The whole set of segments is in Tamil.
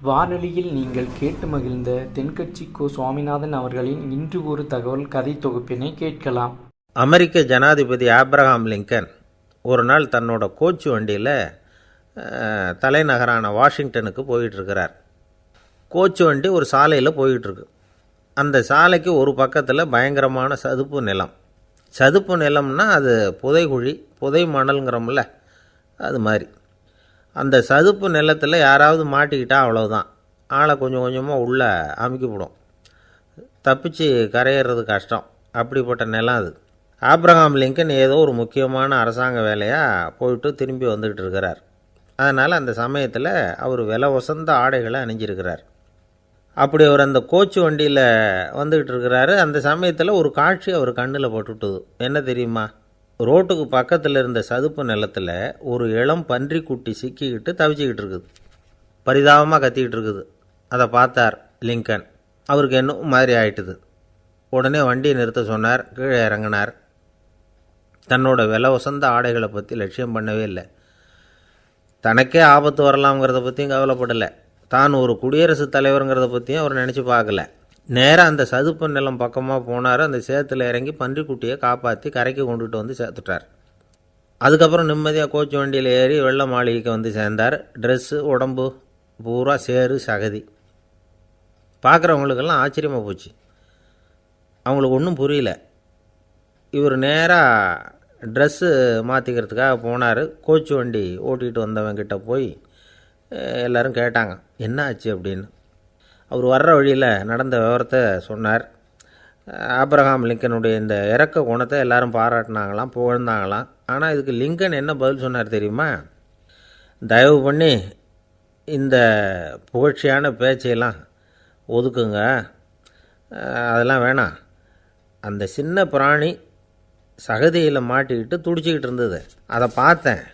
வானொலியில் நீங்கள் கேட்டு மகிழ்ந்த தென்கட்சி கோ. சுவாமிநாதன் அவர்களின் இன்று ஒரு தகவல் கதை தொகுப்பினை கேட்கலாம். அமெரிக்க ஜனாதிபதி ஆப்ரஹாம் லிங்கன் ஒரு நாள் தன்னோட கோச்சு வண்டியில் தலைநகரான வாஷிங்டனுக்கு போயிட்டுருக்கிறார். கோச்சு வண்டி ஒரு சாலையில் போயிட்டுருக்கு. அந்த சாலைக்கு ஒரு பக்கத்தில் பயங்கரமான சதுப்பு நிலம். சதுப்பு நிலம்னா அது புதைகுழி, புதை மணல்ங்கிறோம்ல, அது மாதிரி. அந்த சதுப்பு நிலத்தில் யாராவது மாட்டிக்கிட்டால் அவ்வளோதான், ஆளை கொஞ்சம் கொஞ்சமாக உள்ளே அமுக்கிவிடும். தப்பிச்சு கரையிறது கஷ்டம். அப்படிப்பட்ட நிலம் அது. ஆப்ரஹாம் லிங்கன் ஏதோ ஒரு முக்கியமான அரசாங்க வேலையாக போயிட்டு திரும்பி வந்துக்கிட்டு இருக்கிறார். அதனால் அந்த சமயத்தில் அவர் விலை உசந்த ஆடைகளை அணிஞ்சிருக்கிறார். அப்படி அவர் அந்த கோச்சு வண்டியில் வந்துக்கிட்டு இருக்கிறாரு. அந்த சமயத்தில் ஒரு காட்சி அவர் கண்ணில் பட்டுவிட்டது. என்ன தெரியுமா? ரோட்டுக்கு பக்கத்தில் இருந்த சதுப்பு நிலத்தில் ஒரு இளம் பன்றி குட்டி சிக்கிக்கிட்டு தவிச்சிக்கிட்டு இருக்குது. பரிதாபமாக கத்திக்கிட்டு இருக்குது. அதை பார்த்தார் லிங்கன். அவருக்கு என்ன மாதிரி ஆயிட்டுது. உடனே வண்டியை நிறுத்த சொன்னார். கீழே இறங்கினார். தன்னோட விலை உசந்த ஆடைகளை பற்றி லட்சியம் பண்ணவே இல்லை. தனக்கே ஆபத்து வரலாம்ங்கிறத பற்றியும் கவலைப்படலை. தான் ஒரு குடியரசுத் தலைவருங்கிறத பற்றியும் அவர் நினச்சி பார்க்கல. நேராக அந்த சதுப்பு நிலம் பக்கமாக போனார். அந்த சேத்துல இறங்கி பன்றிக்குட்டியை காப்பாற்றி கரைக்கு கொண்டுட்டு வந்து சேர்த்துட்டார். அதுக்கப்புறம் நிம்மதியாக கோச்சு வண்டியில் ஏறி வெள்ள மாளிகைக்கு வந்து சேர்ந்தார். ட்ரெஸ்ஸு, உடம்பு பூரா சேறு சகதி. பார்க்குறவங்களுக்கெல்லாம் ஆச்சரியமாக போச்சு. அவங்களுக்கு ஒன்றும் புரியல. இவர் நேராக ட்ரெஸ்ஸு மாற்றிக்கிறதுக்காக போனார். கோச்சு வண்டி ஓட்டிகிட்டு வந்தவங்கிட்ட போய் எல்லோரும் கேட்டாங்க, என்ன ஆச்சு அப்படின்னு. அவர் வர்ற வழியில் நடந்த விவரத்தை சொன்னார். ஆப்ரஹாம் லிங்கனுடைய இந்த இறக்க குணத்தை எல்லாரும் பாராட்டினாங்களாம், புகழ்ந்தாங்களாம். ஆனால் இதுக்கு லிங்கன் என்ன பதில் சொன்னார் தெரியுமா? தயவு பண்ணி இந்த புகழ்ச்சியான பேச்சையெல்லாம் ஒதுக்குங்க, அதெல்லாம் வேணாம். அந்த சின்ன பிராணி சகதியில் மாட்டிக்கிட்டு துடிச்சிக்கிட்டு இருந்தது, அதை பார்த்தேன்.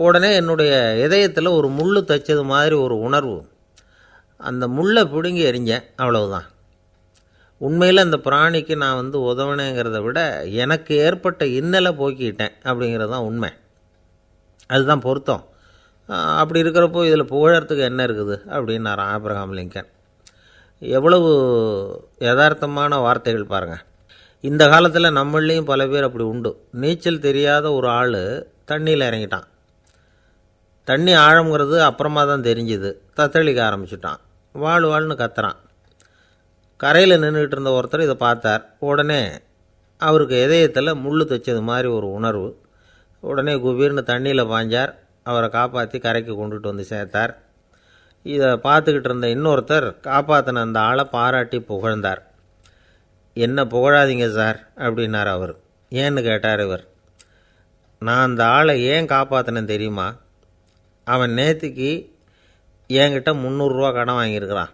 உடனே என்னுடைய இதயத்தில் ஒரு முள் தைச்சது மாதிரி ஒரு உணர்வு. அந்த முள்ளை பிடுங்கி எறிஞ்சேன், அவ்வளவுதான். உண்மையில் அந்த பிராணிக்கு நான் உதவினேங்கிறத விட எனக்கு ஏற்பட்ட இன்னலை போக்கிட்டேன் அப்படிங்கிறது தான் உண்மை. அதுதான் பொருத்தம். அப்படி இருக்கிறப்போ இதில் புகழறதுக்கு என்ன இருக்குது அப்படின்னார் ஆப்ரஹாம் லிங்கன். எவ்வளவு யதார்த்தமான வார்த்தைகள் பாருங்கள். இந்த காலத்தில் நம்மளையும் பல பேர் அப்படி உண்டு. நீச்சல் தெரியாத ஒரு ஆள் தண்ணியில் இறங்கிட்டான். தண்ணி ஆழங்கிறது அப்புறமா தான் தெரிஞ்சுது. தத்தளிக்க ஆரம்பிச்சுட்டான். வாழ்னு கத்துறான். கரையில் நின்றுக்கிட்டு இருந்த ஒருத்தர் இதை பார்த்தார். உடனே அவருக்கு இதயத்தில் முள் தைச்சது மாதிரி ஒரு உணர்வு. உடனே குபீர்னு தண்ணியில் பாய்ஞ்சார். அவரை காப்பாற்றி கரைக்கு கொண்டுட்டு வந்து சேர்த்தார். இதை பார்த்துக்கிட்டு இருந்த இன்னொருத்தர் காப்பாற்றின அந்த ஆளை பாராட்டி புகழ்ந்தார். என்ன புகழாதீங்க சார் அப்படின்னார் அவர். ஏன்னு கேட்டார் இவர். நான் அந்த ஆளை ஏன் காப்பாற்றினேன் தெரியுமா? அவன் நேற்றுக்கு என்கிட்ட 300 ரூபா கடன் வாங்கியிருக்கிறான்.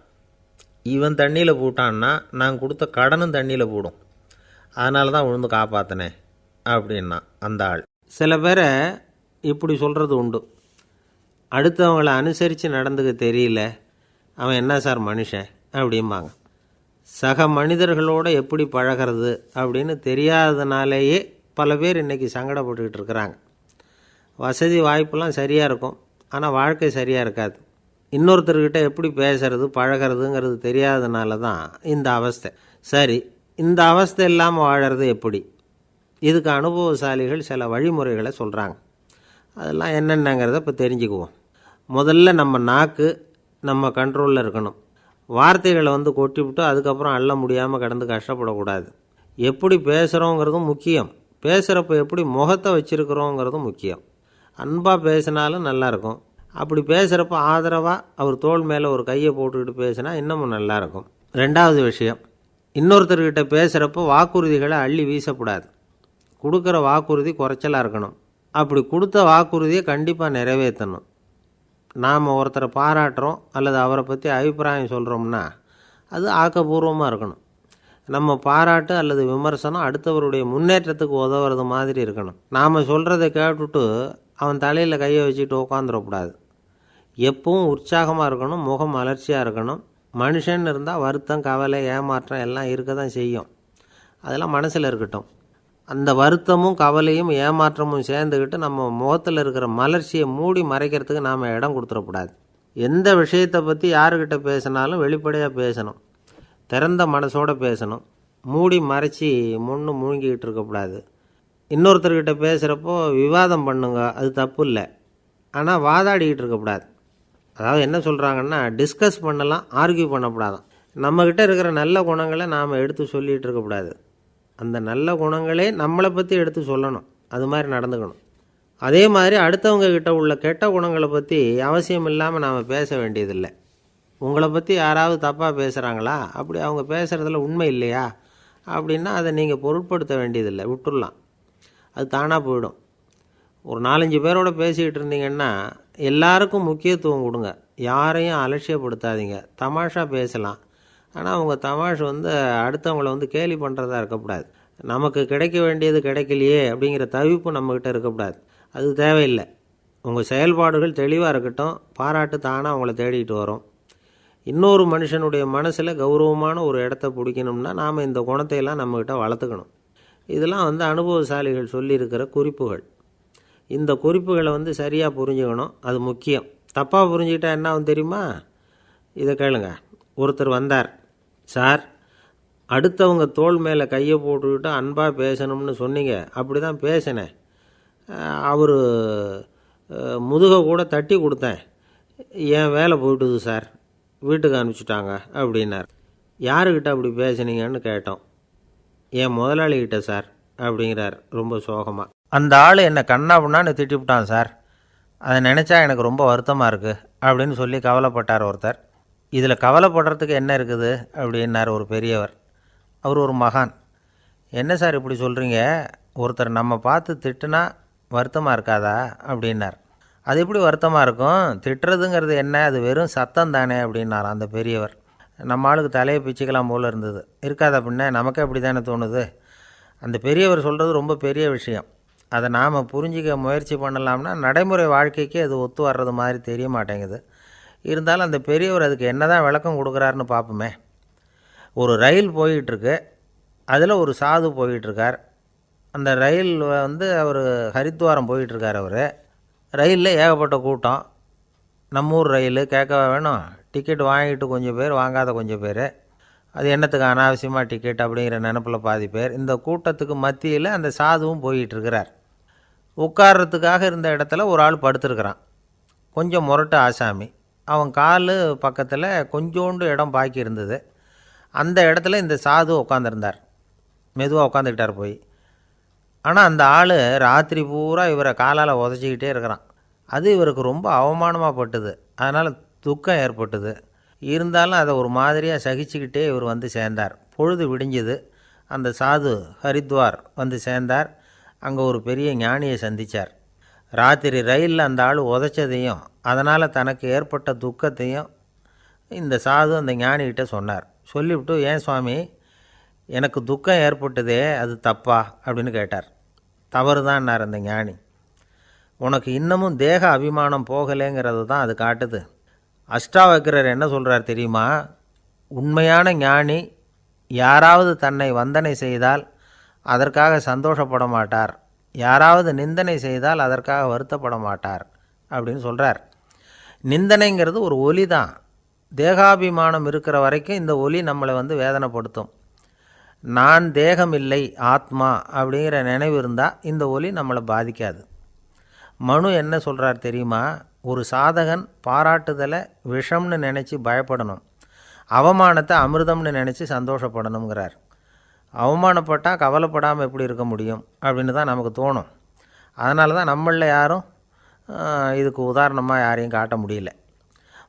இவன் தண்ணியில் போட்டான்னா நான் கொடுத்த கடனும் தண்ணியில் போடும். அதனால தான் விழுந்து காப்பாற்றினேன் அப்படின்னா அந்த ஆள். சில பேரை இப்படி சொல்கிறது உண்டு. அடுத்தவங்களை அனுசரித்து நடந்துக்க தெரியல, அவன் என்ன சார் மனுஷன் அப்படிம்பாங்க. சக மனிதர்களோடு எப்படி பழகிறது அப்படின்னு தெரியாததுனாலேயே பல பேர் இன்றைக்கி சங்கடப்பட்டுக்கிட்டு இருக்கிறாங்க. வசதி வாய்ப்பெல்லாம் சரியாக இருக்கும், ஆனால் வாழ்க்கை சரியாக இருக்காது. இன்னொருத்தர்கிட்ட எப்படி பேசுறது பழகிறதுங்கிறது தெரியாததுனால தான் இந்த அவஸ்தை. சரி, இந்த அவஸ்தை இல்லாமல் வாழறது எப்படி? இதுக்கு அனுபவசாலிகள் சில வழிமுறைகளை சொல்கிறாங்க. அதெல்லாம் என்னென்னங்கிறத இப்போ தெரிஞ்சுக்குவோம். முதல்ல நம்ம நாக்கு நம்ம கண்ட்ரோலில் இருக்கணும். வார்த்தைகளை கொட்டிவிட்டு அதுக்கப்புறம் அள்ள முடியாமல் கடந்து கஷ்டப்படக்கூடாது. எப்படி பேசுகிறோங்கிறதும் முக்கியம். பேசுகிறப்ப எப்படி முகத்தை வச்சுருக்கிறோங்கிறதும் முக்கியம். அன்பாக பேசினாலும் நல்லாயிருக்கும். அப்படி பேசுகிறப்ப ஆதரவாக அவர் தோள் மேலே ஒரு கையை போட்டுக்கிட்டு பேசினா இன்னமும் நல்லாயிருக்கும். ரெண்டாவது விஷயம், இன்னொருத்தர்கிட்ட பேசுகிறப்போ வாக்குறுதிகளை அள்ளி வீசக்கூடாது. கொடுக்குற வாக்குறுதி குறைச்சலாக இருக்கணும். அப்படி கொடுத்த வாக்குறுதியை கண்டிப்பாக நிறைவேற்றணும். நாம் ஒருத்தரை பாராட்டுறோம் அல்லது அவரை பற்றி அபிப்பிராயம் சொல்கிறோம்னா அது ஆக்கப்பூர்வமாக இருக்கணும். நம்ம பாராட்டு அல்லது விமர்சனம் அடுத்தவருடைய முன்னேற்றத்துக்கு உதவுறது மாதிரி இருக்கணும். நாம் சொல்கிறத கேட்டுட்டு அவன் தலையில் கையை வச்சுட்டு உட்காந்துடக்கூடாது. எப்பவும் உற்சாகமாக இருக்கணும், முகம் மலர்ச்சியாக இருக்கணும். மனுஷன் இருந்தால் வருத்தம், கவலை, ஏமாற்றம் எல்லாம் இருக்க தான் செய்யும். அதெல்லாம் மனசில் இருக்கட்டும். அந்த வருத்தமும் கவலையும் ஏமாற்றமும் சேர்ந்துக்கிட்டு நம்ம முகத்தில் இருக்கிற மலர்ச்சியை மூடி மறைக்கிறதுக்கு நாம் இடம் கொடுத்துடக்கூடாது. எந்த விஷயத்தை பற்றி யாருக்கிட்ட பேசினாலும் வெளிப்படையாக பேசணும், திறந்த மனசோடு பேசணும், மூடி மறைச்சி முழுங்கிக்கிட்டு இருக்கக்கூடாது. இன்னொருத்தர்கிட்ட பேசுகிறப்போ விவாதம் பண்ணுங்க, அது தப்பு இல்லை, ஆனால் வாதாடிக்கிட்டு இருக்கக்கூடாது. அதாவது என்ன சொல்கிறாங்கன்னா, டிஸ்கஸ் பண்ணலாம், ஆர்கியூ பண்ணக்கூடாதான். நம்மக்கிட்ட இருக்கிற நல்ல குணங்களை நாம் எடுத்து சொல்லிகிட்டு இருக்கக்கூடாது, அந்த நல்ல குணங்களே நம்மளை பற்றி எடுத்து சொல்லணும், அது மாதிரி நடந்துக்கணும். அதே மாதிரி அடுத்தவங்க கிட்ட உள்ள கெட்ட குணங்களை பற்றி அவசியம் இல்லாமல் நாம் பேச வேண்டியதில்லை. உங்களை பற்றி யாராவது தப்பாக பேசுகிறாங்களா, அப்படி அவங்க பேசுகிறதுல உண்மை இல்லையா அப்படின்னா அதை நீங்கள் பொருட்படுத்த வேண்டியதில்லை, விட்டுடலாம், அது தானாக போயிடும். ஒரு 4-5 பேரோட பேசிக்கிட்டு இருந்தீங்கன்னா எல்லாருக்கும் முக்கியத்துவம் கொடுங்க, யாரையும் அலட்சியப்படுத்தாதீங்க. தமாஷா பேசலாம், ஆனால் அவங்க தமாஷ் அடுத்தவங்களை கேலி பண்ணுறதா இருக்கக்கூடாது. நமக்கு கிடைக்க வேண்டியது கிடைக்கலையே அப்படிங்கிற தவிப்பு நம்மக்கிட்ட இருக்கக்கூடாது, அது தேவையில்லை. உங்கள் செயல்பாடுகள் தெளிவாக இருக்கட்டும், பாராட்டு தானாக அவங்கள தேடிட்டு வரும். இன்னொரு மனுஷனுடைய மனசில் கௌரவமான ஒரு இடத்த பிடிக்கணும்னா நாம் இந்த குணத்தையெல்லாம் நம்மக்கிட்ட வளர்த்துக்கணும். இதெல்லாம் அனுபவசாலிகள் சொல்லியிருக்கிற குறிப்புகள். இந்த குறிப்புகளை சரியாக புரிஞ்சுக்கணும், அது முக்கியம். தப்பாக புரிஞ்சுக்கிட்டா என்ன ஆகும் தெரியுமா? இதை கேளுங்க. ஒருத்தர் வந்தார், சார் அடுத்தவங்க தோள் மேலே கையை போட்டுக்கிட்டு அன்பாக பேசணும்னு சொன்னீங்க, அப்படி தான் பேசினேன், அவர் முதுகை கூட தட்டி கொடுத்தேன், என் வேலை போயிட்டுது சார், வீட்டுக்கு அனுப்பிச்சிட்டாங்க அப்படின்னார். யாருக்கிட்ட அப்படி பேசுனீங்கன்னு கேட்டோம். என் முதலாளிகிட்ட சார் அப்படிங்கிறார் ரொம்ப சோகமாக. அந்த ஆள் என்னை கண்ணாப்புண்ணான்னு திட்டிவிட்டான் சார், அதை நினச்சா எனக்கு ரொம்ப வருத்தமாக இருக்குது அப்படின்னு சொல்லி கவலைப்பட்டார் ஒருத்தர். இதில் கவலைப்படுறதுக்கு என்ன இருக்குது அப்படின்னார் ஒரு பெரியவர். அவர் ஒரு மகான். என்ன சார் இப்படி சொல்கிறீங்க, ஒருத்தர் நம்ம பார்த்து திட்டுனா வருத்தமாக இருக்காதா அப்படின்னார். அது எப்படி வருத்தமாக இருக்கும், திட்டுறதுங்கிறது என்ன, அது வெறும் சத்தம் தானே அப்படின்னார் அந்த பெரியவர். நம்ம ஆளுக்கு தலையை பிச்சுக்கலாம் போல் இருந்தது. இருக்காது அப்படின்னா நமக்கே அப்படி தானே தோணுது. அந்த பெரியவர் சொல்கிறது ரொம்ப பெரிய விஷயம், அதை நாம் புரிஞ்சிக்க முயற்சி பண்ணலாம்னா நடைமுறை வாழ்க்கைக்கு அது ஒத்து வர்றது மாதிரி தெரிய மாட்டேங்குது. இருந்தாலும் அந்த பெரியவர் அதுக்கு என்ன தான் விளக்கம் கொடுக்குறாருன்னு பார்ப்போமே. ஒரு ரயில் போயிட்டுருக்கு, அதில் ஒரு சாது போயிட்டுருக்கார். அந்த ரயில் அவர் ஹரித்வாரம் போயிட்டுருக்கார். அவர் ரயிலில் ஏகப்பட்ட கூட்டம். நம்ம ஊர் ரயில் கேட்க வேணும், டிக்கெட் வாங்கிட்டு கொஞ்சம் பேர், வாங்காத கொஞ்சம் பேர். அது என்னத்துக்கு அனாவசியமாக டிக்கெட் அப்படிங்கிற நினப்பில் பாதி பேர். இந்த கூட்டத்துக்கு மத்தியில் அந்த சாதுவும் போயிட்டுருக்கிறார். உட்கார்றதுக்காக இருந்த இடத்துல ஒரு ஆள் படுத்துருக்கிறான், கொஞ்சம் முரட்டு ஆசாமி. அவன் கால் பக்கத்தில் கொஞ்சோண்டு இடம் பாக்கி இருந்தது. அந்த இடத்துல இந்த சாது உட்காந்துருந்தார், மெதுவாக உட்காந்துக்கிட்டார் போய். ஆனால் அந்த ஆள் ராத்திரி பூரா இவரை காலால் உதச்சிக்கிட்டே இருக்கிறான். அது இவருக்கு ரொம்ப அவமானமாக பட்டுது, அதனால் துக்கம் ஏற்பட்டுது. இருந்தாலும் அதை ஒரு மாதிரியாக சகிச்சுக்கிட்டே இவர் சேர்ந்தார். பொழுது விடிஞ்சது. அந்த சாது ஹரித்வார் சேர்ந்தார். அங்கே ஒரு பெரிய ஞானியை சந்தித்தார். ராத்திரி ரயிலில் அந்த ஆள் உதைச்சதையும் அதனால் தனக்கு ஏற்பட்ட துக்கத்தையும் இந்த சாது அந்த ஞானிகிட்ட சொன்னார். சொல்லிவிட்டு, ஏன் சுவாமி எனக்கு துக்கம் ஏற்பட்டதே, அது தப்பா அப்படின்னு கேட்டார். தவறு தான்னார் அந்த ஞானி. உனக்கு இன்னமும் தேக அபிமானம் போகலைங்கிறது தான் அது காட்டுது. அஷ்டாவக்கிரர் என்ன சொல்கிறார் தெரியுமா? உண்மையான ஞானி யாராவது தன்னை வந்தனை செய்தால் அதற்காக சந்தோஷப்பட மாட்டார், யாராவது நிந்தனை செய்தால் அதற்காக வருத்தப்பட மாட்டார் அப்படின்னு சொல்கிறார். நிந்தனைங்கிறது ஒரு ஒலி தான். தேகாபிமானம் இருக்கிற வரைக்கும் இந்த ஒலி நம்மளை வேதனைப்படுத்தும். நான் தேகம் இல்லை, ஆத்மா அப்படிங்கிற நினைவு இருந்தால் இந்த ஒலி நம்மளை பாதிக்காது. மனு என்ன சொல்கிறார் தெரியுமா? ஒரு சாதகன் பாராட்டுதலை விஷம்னு நினச்சி பயப்படணும், அவமானத்தை அமிர்தம்னு நினச்சி சந்தோஷப்படணுங்கிறார். அவமானப்பட்டால் கவலைப்படாமல் எப்படி இருக்க முடியும் அப்படின்னு தான் நமக்கு தோணும். அதனால தான் நம்மளில் யாரும் இதுக்கு உதாரணமாக யாரையும் காட்ட முடியல.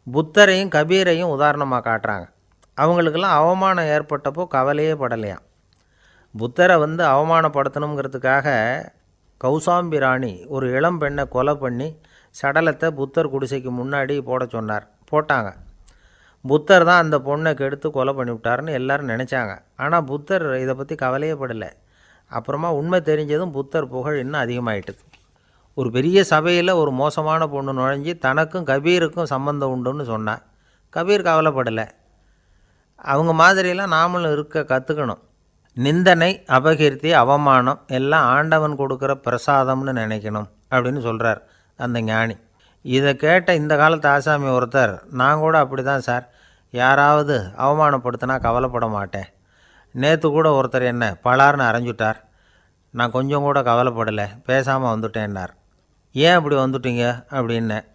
புத்தரையும் கபீரையும் உதாரணமாக காட்டுறாங்க. அவங்களுக்கெல்லாம் அவமானம் ஏற்பட்டப்போ கவலையே படலையாம். புத்தரை அவமானப்படுத்தணுங்கிறதுக்காக கௌசாம்பி ராணி ஒரு இளம் பெண்ணை கொலை பண்ணி சடலத்தை புத்தர் குடிசைக்கு முன்னாடி போட சொன்னார். போட்டாங்க. புத்தர் தான் அந்த பொண்ணை கெடுத்து கொலை பண்ணிவிட்டார்னு எல்லோரும் நினச்சாங்க. ஆனால் புத்தர் இதை பற்றி கவலையே படலை. அப்புறமா உண்மை தெரிஞ்சதும் புத்தர் புகழ் இன்னும் அதிகமாகிட்டுது. ஒரு பெரிய சபையில் ஒரு மோசமான பொண்ணு நுழைஞ்சி தனக்கும் கபீருக்கும் சம்பந்தம் உண்டுன்னு சொன்னார். கபீர் கவலைப்படலை. அவங்க மாதிரியெல்லாம் நாமளும் இருக்க கற்றுக்கணும். நிந்தனை, அபகீர்த்தி, அவமானம் எல்லாம் ஆண்டவன் கொடுக்குற பிரசாதம்னு நினைக்கணும் அப்படின்னு சொல்கிறார் அந்த ஞானி. இதை கேட்ட இந்த காலத்து ஆசாமி ஒருத்தர், நான் கூட அப்படி தான் சார், யாராவது அவமானப்படுத்தினா கவலைப்பட மாட்டேன். நேற்று கூட ஒருத்தர் என்ன பலார்னு அரைஞ்சுட்டார், நான் கொஞ்சம் கூட கவலைப்படலை, பேசாமல் வந்துட்டேன்னார். ஏன் அப்படி வந்துட்டீங்க அப்படின்னேன்.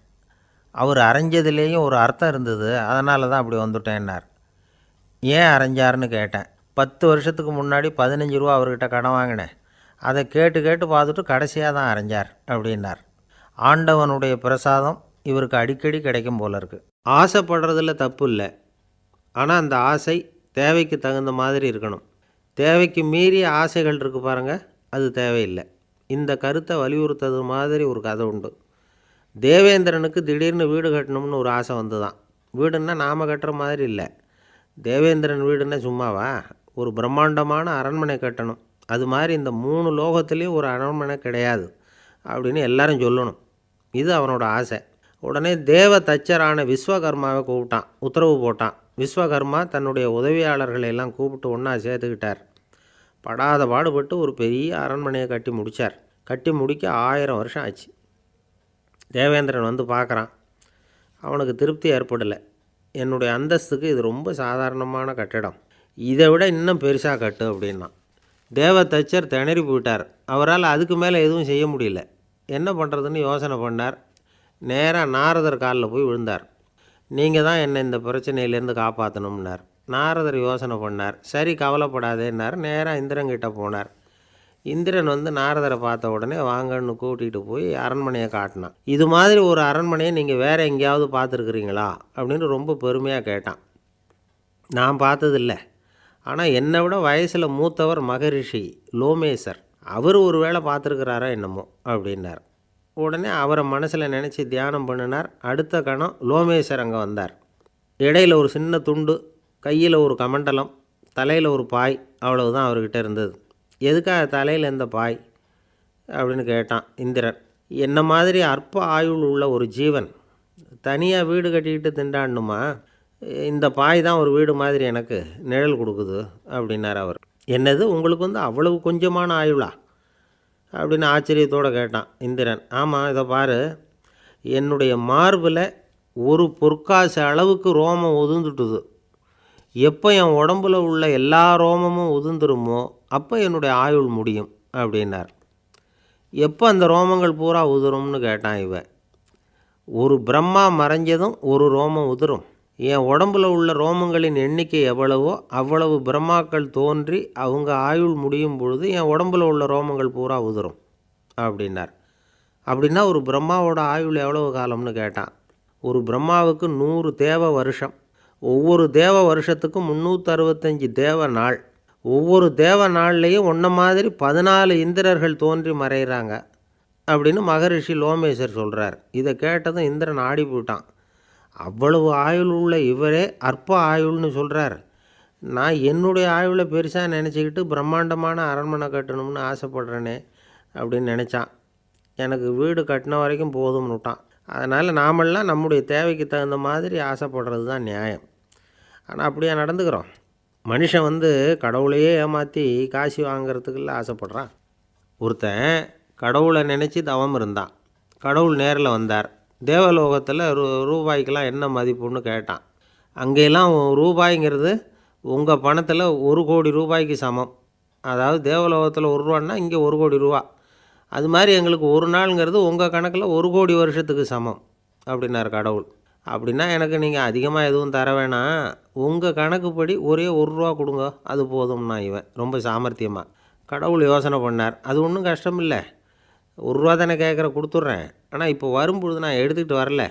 அவர் அரைஞ்சதுலேயும் ஒரு அர்த்தம் இருந்தது, அதனால தான் அப்படி வந்துட்டேன்னார். ஏன் அரைஞ்சாருன்னு கேட்டேன். 10 வருஷத்துக்கு முன்னாடி 15 ரூபா அவர்கிட்ட கடன் வாங்கினேன், அதை கேட்டு கேட்டு பார்த்துட்டு கடைசியாக தான் அரைஞ்சார் அப்படின்னார். ஆண்டவனுடைய பிரசாதம் இவருக்கு அடிக்கடி கிடைக்கும் போல இருக்குது. ஆசைப்படுறதில் தப்பு இல்லை, ஆனால் அந்த ஆசை தேவைக்கு தகுந்த மாதிரி இருக்கணும். தேவைக்கு மீறிய ஆசைகள் இருக்குது பாருங்கள், அது தேவையில்லை. இந்த கருத்தை வலியுறுத்தது மாதிரி ஒரு கதை உண்டு. தேவேந்திரனுக்கு திடீர்னு வீடு கட்டணும்னு ஒரு ஆசை வந்து தான். வீடுன்னா நாம் கட்டுற மாதிரி இல்லை. தேவேந்திரன் வீடுன்னா சும்மாவா, ஒரு பிரம்மாண்டமான அரண்மனை கட்டணும். அது மாதிரி இந்த 3 லோகத்துலேயும் ஒரு அரண்மனை கிடையாது அப்படின்னு எல்லாரும் சொல்லணும். இது அவனோட ஆசை. உடனே தேவ தச்சரான விஸ்வகர்மாவை கூப்பிட்டான், உத்தரவு போட்டான். விஸ்வகர்மா தன்னுடைய உதவியாளர்களை எல்லாம் கூப்பிட்டு ஒன்றா சேர்த்துக்கிட்டார். படாத பாடுபட்டு ஒரு பெரிய அரண்மனையை கட்டி முடித்தார். கட்டி முடிக்க 1000 வருஷம் ஆச்சு. தேவேந்திரன் வந்து பார்க்குறான். அவனுக்கு திருப்தி ஏற்படலை. என்னுடைய அந்தஸ்துக்கு இது ரொம்ப சாதாரணமான கட்டிடம், இதை விட இன்னும் பெருசாக கட்டு அப்படின்னா. தேவ தச்சர் திணறி போயிட்டார். அவரால் அதுக்கு மேலே எதுவும் செய்ய முடியல. என்ன பண்ணுறதுன்னு யோசனை பண்ணார். நேராக நாரதர் காலில் போய் விழுந்தார். நீங்கள் தான் என்னை இந்த பிரச்சனையிலேருந்து காப்பாற்றணும்னார். நாரதர் யோசனை பண்ணார். சரி கவலைப்படாதேன்னார். நேராக இந்திரன்கிட்ட போனார். இந்திரன் வந்து நாரதரை பார்த்த உடனே வாங்கன்னு கூட்டிகிட்டு போய் அரண்மனையை காட்டினான். இது மாதிரி ஒரு அரண்மனையை நீங்கள் வேறு எங்கேயாவது பார்த்துருக்குறீங்களா அப்படின்னு ரொம்ப பெருமையாக கேட்டான். நான் பார்த்ததில்லை, ஆனால் என்னை விட வயசில் மூத்தவர் மகரிஷி லோமேசர், அவர் ஒரு வேளை பார்த்துருக்கிறாரா என்னமோ அப்படின்னார். உடனே அவரை மனசில் நினச்சி தியானம் பண்ணினார். அடுத்த கணம் லோமேசர் அங்கே வந்தார். இடையில் ஒரு சின்ன துண்டு, கையில் ஒரு கமண்டலம், தலையில் ஒரு பாய், அவ்வளவுதான் அவர்கிட்ட இருந்தது. எதுக்காக தலையில் எந்த பாய் அப்படின்னு கேட்டான் இந்திரன். என்ன மாதிரி அற்ப ஆயுள் உள்ள ஒரு ஜீவன் தனியாக வீடு கட்டிக்கிட்டு திண்டாடணுமா? இந்த பாய் தான் ஒரு வீடு மாதிரி எனக்கு நிழல் கொடுக்குது அப்படின்னார் அவர். என்னது, உங்களுக்கு வந்து அவ்வளவு கொஞ்சமான ஆயுளா அப்படின்னு ஆச்சரியத்தோடு கேட்டான் இந்திரன். ஆமாம், இதை பாரு, என்னுடைய மார்பில் ஒரு பொற்காசு அளவுக்கு ரோமம் உதிர்ந்துட்டுது. எப்போ என் உடம்புல உள்ள எல்லா ரோமமும் உதிர்ந்துருமோ அப்போ என்னுடைய ஆயுள் முடியும் அப்படின்னார். எப்போ அந்த ரோமங்கள் பூரா உதிரும்னு கேட்டான் இவன். ஒரு பிரம்மா மறைஞ்சதும் ஒரு ரோமம் உதிரும். என் உடம்புல உள்ள ரோமங்களின் எண்ணிக்கை எவ்வளவோ அவ்வளவு பிரம்மாக்கள் தோன்றி அவங்க ஆயுள் முடியும் பொழுது என் உடம்புல உள்ள ரோமங்கள் பூரா உதிரும் அப்படின்னார். அப்படின்னா ஒரு பிரம்மாவோட ஆயுள் எவ்வளவு காலம்னு கேட்டான். ஒரு பிரம்மாவுக்கு 100 தேவ வருஷம். ஒவ்வொரு தேவ வருஷத்துக்கும் 365 தேவ நாள். ஒவ்வொரு தேவ நாள்லேயும் ஒன்றை மாதிரி 14 இந்திரர்கள் தோன்றி மறைகிறாங்க அப்படின்னு மகரிஷி லோமேசர் சொல்கிறார். இதை கேட்டதும் இந்திரன் ஆடி போயிட்டான். அவ்வளவு ஆயுள் உள்ள இவரே அற்ப ஆயுள்னு சொல்கிறார். நான் என்னுடைய ஆயுளை பெருசாக நினச்சிக்கிட்டு பிரம்மாண்டமான அரண்மனை கட்டணும்னு ஆசைப்படுறேனே அப்படின்னு நினச்சான். எனக்கு வீடு கட்டின வரைக்கும் போதும்னு விட்டான். அதனால் நாமெல்லாம் நம்முடைய தேவைக்கு தகுந்த மாதிரி ஆசைப்படுறது தான் நியாயம். ஆனால் அப்படியே நடந்துக்கிறோம். மனுஷன் வந்து கடவுளையே ஏமாற்றி காசு வாங்கிறதுக்குள்ள ஆசைப்படுறான். ஒருத்தன் கடவுளை நினச்சி தவம் இருந்தான். கடவுள் நேரில் வந்தார். தேவலோகத்தில் ரூபாய்க்கெல்லாம் என்ன மதிப்புன்னு கேட்டான். அங்கெல்லாம் ரூபாய்ங்கிறது உங்கள் பணத்தில் 1 கோடி ரூபாய்க்கு சமம். அதாவது தேவலோகத்தில் 1 ரூபான்னா இங்கே 1 கோடி ரூபா. அது மாதிரி எங்களுக்கு ஒரு நாளுங்கிறது உங்கள் கணக்கில் 1 கோடி வருஷத்துக்கு சமம் அப்படின்னார் கடவுள். அப்படின்னா எனக்கு நீங்கள் அதிகமாக எதுவும் தர வேணாம், உங்கள் கணக்குப்படி ஒரே 1 ரூபா கொடுங்க, அது போதும்னா இவன் ரொம்ப சாமர்த்தியமாக. கடவுள் யோசனை பண்ணார். அது ஒன்றும் கஷ்டம் இல்லை, 1 ரூபா தானே கேட்குற, கொடுத்துட்றேன். ஆனால் இப்போ வரும்பொழுது நான் எடுத்துக்கிட்டு வரல,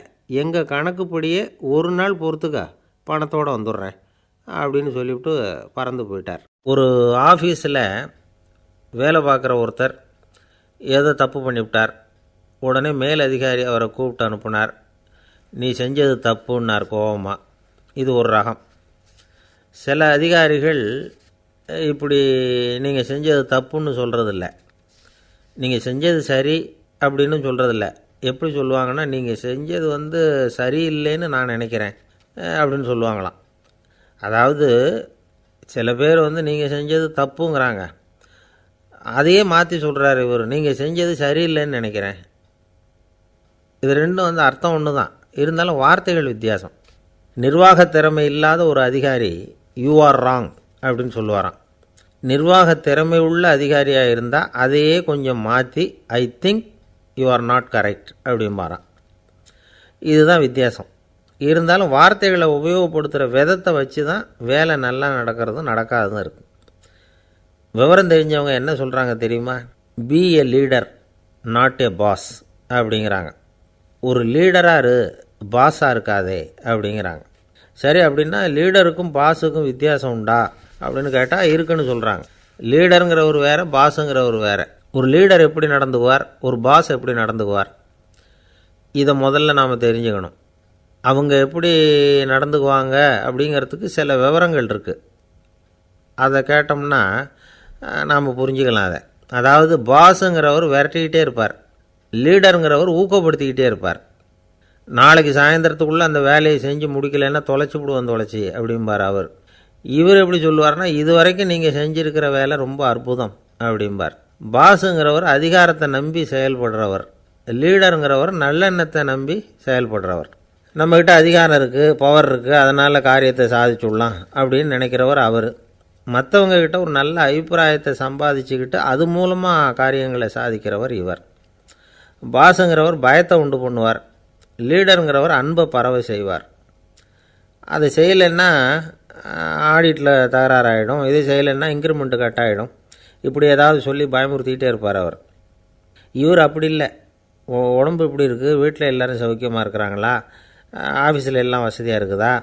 எங்கள் கணக்குப்படியே 1 நாள் பொறுத்துக்க பணத்தோடு வந்துடுறேன் அப்படின்னு சொல்லிவிட்டு பறந்து போயிட்டார். ஒரு ஆஃபீஸில் வேலை பார்க்குற ஒருத்தர் ஏதோ தப்பு பண்ணிவிட்டார். உடனே மேல் அதிகாரி அவரை கூப்பிட்டு அனுப்புனார். நீ செஞ்சது தப்புன்னார் கோபமாக. இது ஒரு ரகம். சில அதிகாரிகள் இப்படி நீங்கள் செஞ்சது தப்புன்னு சொல்கிறதில்ல, நீங்கள் செஞ்சது சரி அப்படின்னு சொல்கிறதில்ல. எப்படி சொல்லுவாங்கன்னா, நீங்கள் செஞ்சது வந்து சரியில்லைன்னு நான் நினைக்கிறேன் அப்படின்னு சொல்லுவாங்களாம். அதாவது சில பேர் வந்து நீங்கள் செஞ்சது தப்புங்கிறாங்க, அதையே மாற்றி சொல்கிறார் இவர், நீங்கள் செஞ்சது சரியில்லைன்னு நினைக்கிறேன் இது ரெண்டும் வந்து அர்த்தம் ஒன்று தான், இருந்தாலும் வார்த்தைகள் வித்தியாசம். நிர்வாக திறமை இல்லாத ஒரு அதிகாரி யூ ஆர் ராங் அப்படின்னு சொல்லுவாராம். நிர்வாக திறமை உள்ள அதிகாரியாக இருந்தால் அதையே கொஞ்சம் மாற்றி I think you are not correct அப்படிம்பாரான். இதுதான் வித்தியாசம். இருந்தாலும் வார்த்தைகளை உபயோகப்படுத்துகிற விதத்தை வச்சு தான் வேலை நல்லா நடக்கிறதும் நடக்காததும் இருக்குது. விவரம் தெரிஞ்சவங்க என்ன சொல்கிறாங்க தெரியுமா? Be a leader not a boss அப்படிங்கிறாங்க. ஒரு லீடராக இரு, பாஸாக இருக்காதே அப்படிங்கிறாங்க. சரி, அப்படின்னா லீடருக்கும் பாஸுக்கும் வித்தியாசம் உண்டா அப்படின்னு கேட்டால் இருக்குன்னு சொல்கிறாங்க. லீடருங்கிறவர் வேறு, பாஸுங்கிறவர் வேறு. ஒரு லீடர் எப்படி நடந்துக்குவார், ஒரு பாஸ் எப்படி நடந்துக்குவார், இதை முதல்ல நாம் தெரிஞ்சுக்கணும். அவங்க எப்படி நடந்துக்குவாங்க அப்படிங்கிறதுக்கு சில விவரங்கள் இருக்குது. அதை கேட்டோம்னா நாம் புரிஞ்சுக்கலாம் அதை. அதாவது பாஸுங்கிறவர் விரட்டிக்கிட்டே இருப்பார், லீடருங்கிறவர் ஊக்கப்படுத்திக்கிட்டே இருப்பார். நாளைக்கு சாயந்தரத்துக்குள்ளே அந்த வேலையை செஞ்சு முடிக்கலைன்னா தொலைச்சி விடுவோம் தொலைச்சி அப்படிம்பார் அவர். இவர் எப்படி சொல்லுவார்னா, இது வரைக்கும் நீங்கள் செஞ்சுருக்கிற வேலை ரொம்ப அற்புதம் அப்படிம்பார். பாஸுங்கிறவர் அதிகாரத்தை நம்பி செயல்படுறவர், லீடருங்கிறவர் நல்லெண்ணத்தை நம்பி செயல்படுறவர். நம்மக்கிட்ட அதிகாரம் இருக்குது, பவர் இருக்குது, அதனால் காரியத்தை சாதிச்சுடலாம் அப்படின்னு நினைக்கிறவர் அவர். மற்றவங்கக்கிட்ட ஒரு நல்ல அபிப்பிராயத்தை சம்பாதிச்சுக்கிட்டு அது மூலமாக காரியங்களை சாதிக்கிறவர் இவர். பாஸுங்கிறவர் பயத்தை உண்டு பண்ணுவார், லீடருங்கிறவர் அன்பை பரவ செய்வார். அதை செய்யலைன்னா ஆடிட்டில் தகராறாயிடும், இது செய்யலைன்னா இன்க்ரிமெண்ட்டு கட் ஆகிடும், இப்படி ஏதாவது சொல்லி பயமுறுத்திக்கிட்டே இருப்பார் அவர். இவர் அப்படி இல்லை. உடம்பு இப்படி இருக்குது, வீட்டில் எல்லோரும் சௌக்கியமாக இருக்கிறாங்களா, ஆஃபீஸில் எல்லாம் வசதியாக இருக்குதா,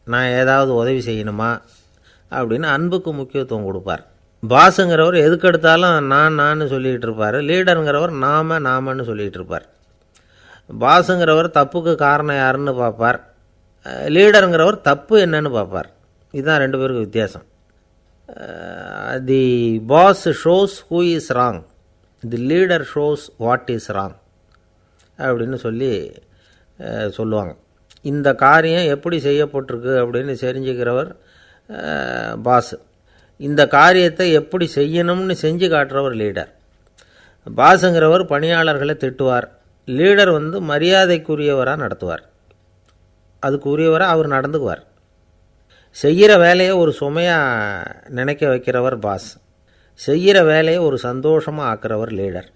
நான் ஏதாவது உதவி செய்யணுமா அப்படின்னு அன்புக்கு முக்கியத்துவம் கொடுப்பார். பாஸுங்கிறவர் எதுக்கெடுத்தாலும் நான் சொல்லிகிட்டு இருப்பார், லீடருங்கிறவர் நாமன்னு சொல்லிகிட்டு இருப்பார். பாஸுங்கிறவர் தப்புக்கு காரணம் யாருன்னு பார்ப்பார், லீடருங்கிறவர் தப்பு என்னன்னு பார்ப்பார். இதுதான் ரெண்டு பேருக்கு வித்தியாசம். The boss shows who is wrong, the leader shows what is wrong அப்படின்னு சொல்லுவாங்க. இந்த காரியம் எப்படி செய்யப்பட்டிருக்கு அப்படின்னு தெரிஞ்சுக்கிறவர் பாஸ். இந்த காரியத்தை எப்படி செய்யணும்னு செஞ்சு காட்டுறவர் லீடர். பாஸுங்கிறவர் பணியாளர்களை திட்டுவார், லீடர் மரியாதைக்குரியவராக நடத்துவார், அதுக்குரியவராக அவர் நடந்துக்குவார். செய்கிற வேலையை ஒரு சுமையாக நினைக்க வைக்கிறவர் பாஸ், செய்கிற வேலையை ஒரு சந்தோஷமாக ஆக்கிறவர் லீடர்.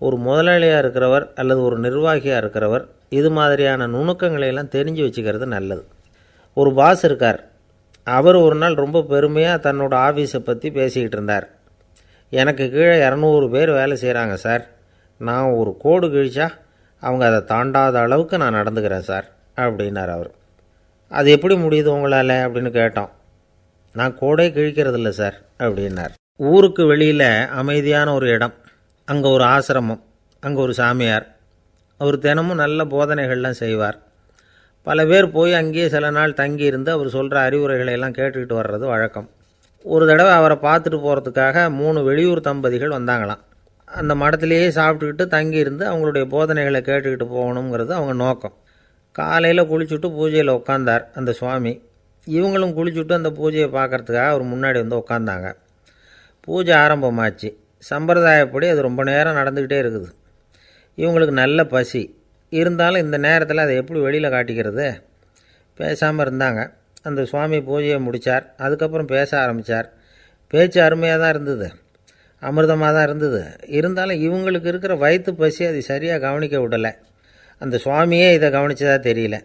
ஒரு முதலாளியாக இருக்கிறவர் அல்லது ஒரு நிர்வாகியாக இருக்கிறவர் இது மாதிரியான நுணுக்கங்களையெல்லாம் தெரிஞ்சு வச்சுக்கிறது நல்லது. ஒரு பாஸ் இருக்கார், அவர் ஒரு நாள் ரொம்ப பெருமையாக தன்னோட ஆஃபீஸை பற்றி பேசிக்கிட்டு இருந்தார். எனக்கு கீழே 200 பேர் வேலை செய்கிறாங்க சார், நான் ஒரு கோடு கிழிச்சா அவங்க அதை தாண்டாத அளவுக்கு நான் நடந்துக்கிறேன் சார் அப்படின்னார் அவர். அது எப்படி முடியுது உங்களால் அப்படின்னு கேட்டோம். நான் கோடே கிழிக்கிறதில்ல சார் அப்படின்னார். ஊருக்கு வெளியில் அமைதியான ஒரு இடம், அங்கே ஒரு ஆசிரமம், அங்கே ஒரு சாமியார், அவர் தினமும் நல்ல போதனைகள்லாம் செய்வார். பல பேர் போய் அங்கேயே சில நாள் தங்கியிருந்து அவர் சொல்கிற அறிவுரைகளை எல்லாம் கேட்டுக்கிட்டு வர்றது வழக்கம். ஒரு தடவை அவரை பார்த்துட்டு போகிறதுக்காக 3 வெளியூர் தம்பதிகள் வந்தாங்களாம். அந்த மடத்திலேயே சாப்பிட்டுக்கிட்டு தங்கியிருந்து அவங்களுடைய போதனைகளை கேட்டுக்கிட்டு போகணுங்கிறது அவங்க நோக்கம். காலையில் குளிச்சுட்டு பூஜையில் உட்காந்தார் அந்த சுவாமி. இவங்களும் குளிச்சுட்டு அந்த பூஜையை பார்க்குறதுக்காக அவர் முன்னாடி உட்காந்தாங்க. பூஜை ஆரம்பமாச்சு. சம்பிரதாயப்படி அது ரொம்ப நேரம் நடந்துக்கிட்டே இருக்குது. இவங்களுக்கு நல்ல பசி இருந்தாலும் இந்த நேரத்தில் அதை எப்படி வெளியில் காட்டிக்கிறது? பேசாமல் இருந்தாங்க. அந்த சுவாமி பூஜையை முடித்தார். அதுக்கப்புறம் பேச ஆரம்பித்தார். பேச்சு அருமையாக தான் இருந்தது, அமிர்தமாக தான் இருந்தது. இருந்தாலும் இவங்களுக்கு இருக்கிற வயிற்று பசி அது சரியாக கவனிக்க விடலை. அந்த சுவாமியே இதை கவனித்ததாக தெரியல.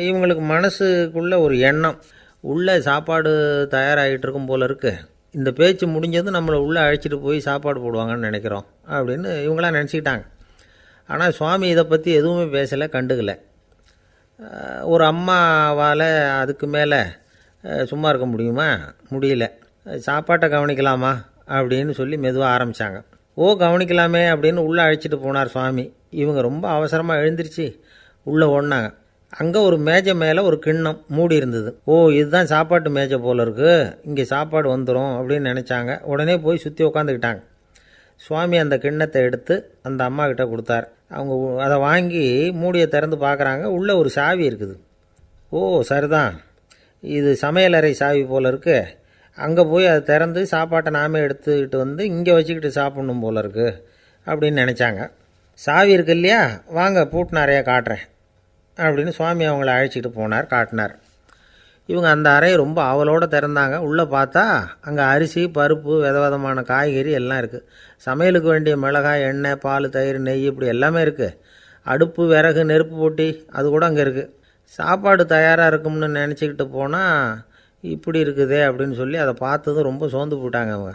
இவங்களுக்கு மனசுக்குள்ளே ஒரு எண்ணம், உள்ளே சாப்பாடு தயாராகிட்டு இருக்கும் போல இருக்குது, இந்த பேச்சு முடிஞ்சதும் நம்மளை உள்ளே அழைச்சிட்டு போய் சாப்பாடு போடுவாங்கன்னு நினைக்கிறோம் அப்படின்னு இவங்களாம் நினச்சிக்கிட்டாங்க. ஆனால் சுவாமி இதை பற்றி எதுவுமே பேசலை, கண்டுக்கலை. ஒரு அம்மாவால் அதுக்கு மேலே சும்மா இருக்க முடியுமா? முடியல. சாப்பாட்டை கவனிக்கலாமா அப்படின்னு சொல்லி மெதுவாக ஆரம்பித்தாங்க. கவனிக்கலாமே அப்படின்னு உள்ளே அழைச்சிட்டு போனார் சுவாமி. இவங்க ரொம்ப அவசரமாக எழுந்திரிச்சு உள்ளே ஓடினாங்க. அங்கே ஒரு மேஜை மேலே ஒரு கிண்ணம் மூடி இருந்தது. இதுதான் சாப்பாட்டு மேஜை போல் இருக்குது, இங்கே சாப்பாடு வந்துடும் அப்படின்னு நினச்சாங்க. உடனே போய் சுற்றி உட்காந்துக்கிட்டாங்க. சுவாமி அந்த கிண்ணத்தை எடுத்து அந்த அம்மா கிட்ட கொடுத்தார். அவங்க அதை வாங்கி மூடியை திறந்து பார்க்குறாங்க. உள்ளே ஒரு சாவி இருக்குது. சரிதான், இது சமையலறை சாவி போல் இருக்குது, அங்கே போய் அதை திறந்து சாப்பாட்டை நாமே எடுத்துக்கிட்டு இங்கே வச்சுக்கிட்டு சாப்பிட்ணும் போல இருக்குது அப்படின்னு நினச்சாங்க. சாவி இருக்கு இல்லையா, வாங்க பூட்டின அறையை காட்டுறேன் அப்படின்னு சுவாமி அவங்கள அழைச்சிட்டு போனார், காட்டினார். இவங்க அந்த அறையை ரொம்ப ஆவலோடு திறந்தாங்க. உள்ளே பார்த்தா அங்கே அரிசி, பருப்பு, விதவிதமான காய்கறி எல்லாம் இருக்குது. சமையலுக்கு வேண்டிய மிளகாய், எண்ணெய், பால், தயிர், நெய் இப்படி எல்லாமே இருக்குது. அடுப்பு, விறகு, நெருப்பு போட்டி அது கூட அங்கே இருக்குது. சாப்பாடு தயாராக இருக்கும்னு நினச்சிக்கிட்டு போனால் இப்படி இருக்குதே அப்படின்னு சொல்லி அதை பார்த்ததும் ரொம்ப சோர்ந்து போட்டாங்க அவங்க.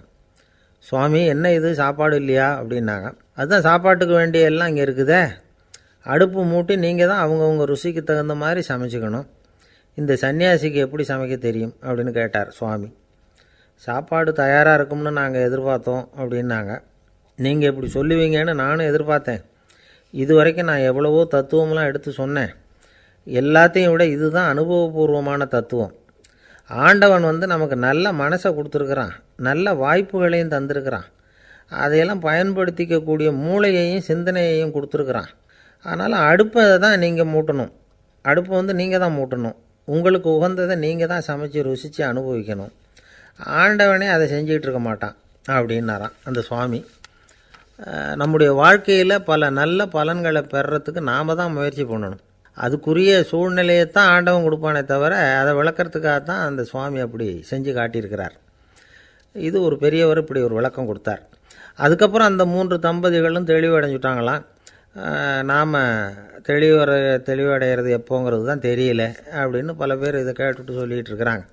சுவாமி, என்ன இது சாப்பாடு இல்லையா அப்படின்னாங்க. அதுதான் சாப்பாட்டுக்கு வேண்டிய எல்லாம் இங்கே இருக்குதே. அடுப்பு மூட்டி நீங்கள் தான் அவங்கவுங்க ருசிக்கு தகுந்த மாதிரி சமைச்சிக்கணும். இந்த சன்னியாசிக்கு எப்படி சமைக்க தெரியும் அப்படின்னு கேட்டார் சுவாமி. சாப்பாடு தயாராக இருக்கும்னு நாங்கள் எதிர்பார்த்தோம் அப்படின்னாங்க. நீங்கள் இப்படி சொல்லுவீங்கன்னு நானும் எதிர்பார்த்தேன். இது வரைக்கும் நான் எவ்வளவோ தத்துவம்லாம் எடுத்து சொன்னேன். எல்லாத்தையும் விட இதுதான் அனுபவபூர்வமான தத்துவம். ஆண்டவன் நமக்கு நல்ல மனசை கொடுத்துருக்குறான், நல்ல வாய்ப்புகளையும் தந்திருக்கிறான், அதையெல்லாம் பயன்படுத்திக்கக்கூடிய மூளையையும் சிந்தனையையும் கொடுத்துருக்குறான். அதனால் அடுப்பை தான் நீங்கள் மூட்டணும். அடுப்பை நீங்கள் தான் மூட்டணும். உங்களுக்கு உகந்ததை நீங்கள் தான் சமைச்சு ருசித்து அனுபவிக்கணும். ஆண்டவனே அதை செஞ்சிகிட்டு இருக்க மாட்டான் அப்படின்னாராம் அந்த சுவாமி. நம்முடைய வாழ்க்கையில் பல நல்ல பலன்களை பெறுறதுக்கு நாம் தான் முயற்சி பண்ணணும். அதுக்குரிய சூழ்நிலையை தான் ஆண்டவன் கொடுப்பானே தவிர அதை விளக்கிறதுக்காக தான் அந்த சுவாமி அப்படி செஞ்சு காட்டியிருக்கிறார். இது ஒரு பெரியவர் இப்படி ஒரு விளக்கம் கொடுத்தார். அதுக்கப்புறம் அந்த 3 தம்பதிகளும் தெளிவடைஞ்சுட்டாங்களாம். நாம் தெளிவடைகிறது எப்போங்கிறது தான் தெரியல அப்படின்னு பல பேர் இதை கேட்டுட்டு சொல்லிகிட்டு இருக்கிறாங்க.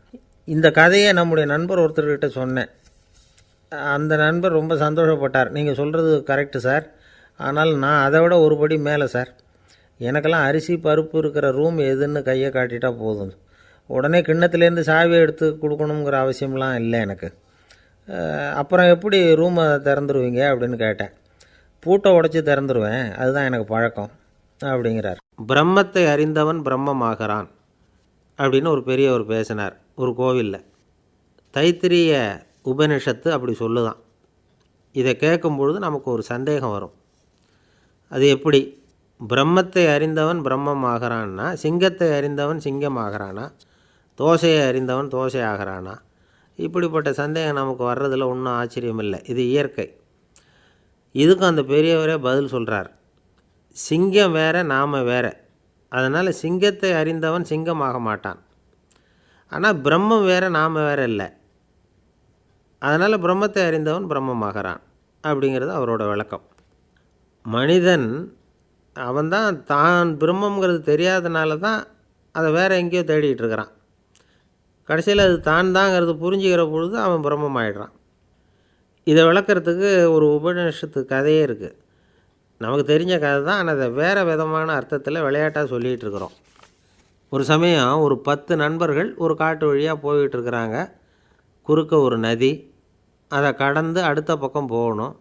இந்த கதையை நம்முடைய நண்பர் ஒருத்தர்கிட்ட சொன்னேன். அந்த நண்பர் ரொம்ப சந்தோஷப்பட்டார். நீங்கள் சொல்கிறது கரெக்டு சார், ஆனால் நான் அதை விட ஒரு படி மேலே சார். எனக்கெல்லாம் அரிசி, பருப்பு இருக்கிற ரூம் எதுன்னு கையை காட்டிட்டா போதும். உடனே கிண்ணத்துலேருந்து சாவியை எடுத்து கொடுக்கணுங்கிற அவசியம்லாம் இல்லை எனக்கு. அப்புறம் எப்படி ரூமை திறந்துருவீங்க அப்படின்னு கேட்டேன். பூட்டை உடைச்சி திறந்துருவேன், அதுதான் எனக்கு பழக்கம் அப்படிங்கிறார். பிரம்மத்தை அறிந்தவன் பிரம்மமாகிறான் அப்படின்னு ஒரு பெரியவர் பேசினார் ஒரு கோவிலில். தைத்திரிய உபனிஷத்து அப்படி சொல்லுதான். இதை கேட்கும்பொழுது நமக்கு ஒரு சந்தேகம் வரும். அது எப்படி? பிரம்மத்தை அறிந்தவன் பிரம்மம் ஆகிறான்னா, சிங்கத்தை அறிந்தவன் சிங்கம் ஆகிறானா, தோசையை அறிந்தவன் தோசை ஆகிறானா? இப்படிப்பட்ட சந்தேகம் நமக்கு வர்றதில் ஒன்றும் ஆச்சரியம் இல்லை. இது இயற்கை. இதுக்கும் அந்த பெரியவரே பதில் சொல்கிறார். சிங்கம் வேற, நாம் வேற. அதனால் சிங்கத்தை அறிந்தவன் சிங்கம் ஆக மாட்டான். ஆனால் பிரம்மம் வேற, நாம் வேற இல்லை. அதனால் பிரம்மத்தை அறிந்தவன் பிரம்மமாகிறான் அப்படிங்கிறது அவரோட விளக்கம். மனிதன் அவன்தான் தான் பிரம்மங்கிறது தெரியாதனால தான் அதை வேறு எங்கேயோ தேடிகிட்டு இருக்கிறான். கடைசியில் அது தான் தாங்கிறது புரிஞ்சுக்கிற பொழுது அவன் பிரம்மம் ஆகிடுறான். இதை விளக்கிறதுக்கு ஒரு உபநிஷத்து கதையே இருக்குது. நமக்கு தெரிஞ்ச கதை தான், ஆனால் அதை வேறு விதமான அர்த்தத்தில் விளையாட்டாக சொல்லிகிட்டு இருக்கிறோம். ஒரு சமயம் ஒரு 10 நண்பர்கள் ஒரு காட்டு வழியாக போய்கிட்டு இருக்கிறாங்க. குறுக்க ஒரு நதி, அதை கடந்து அடுத்த பக்கம் போகணும்.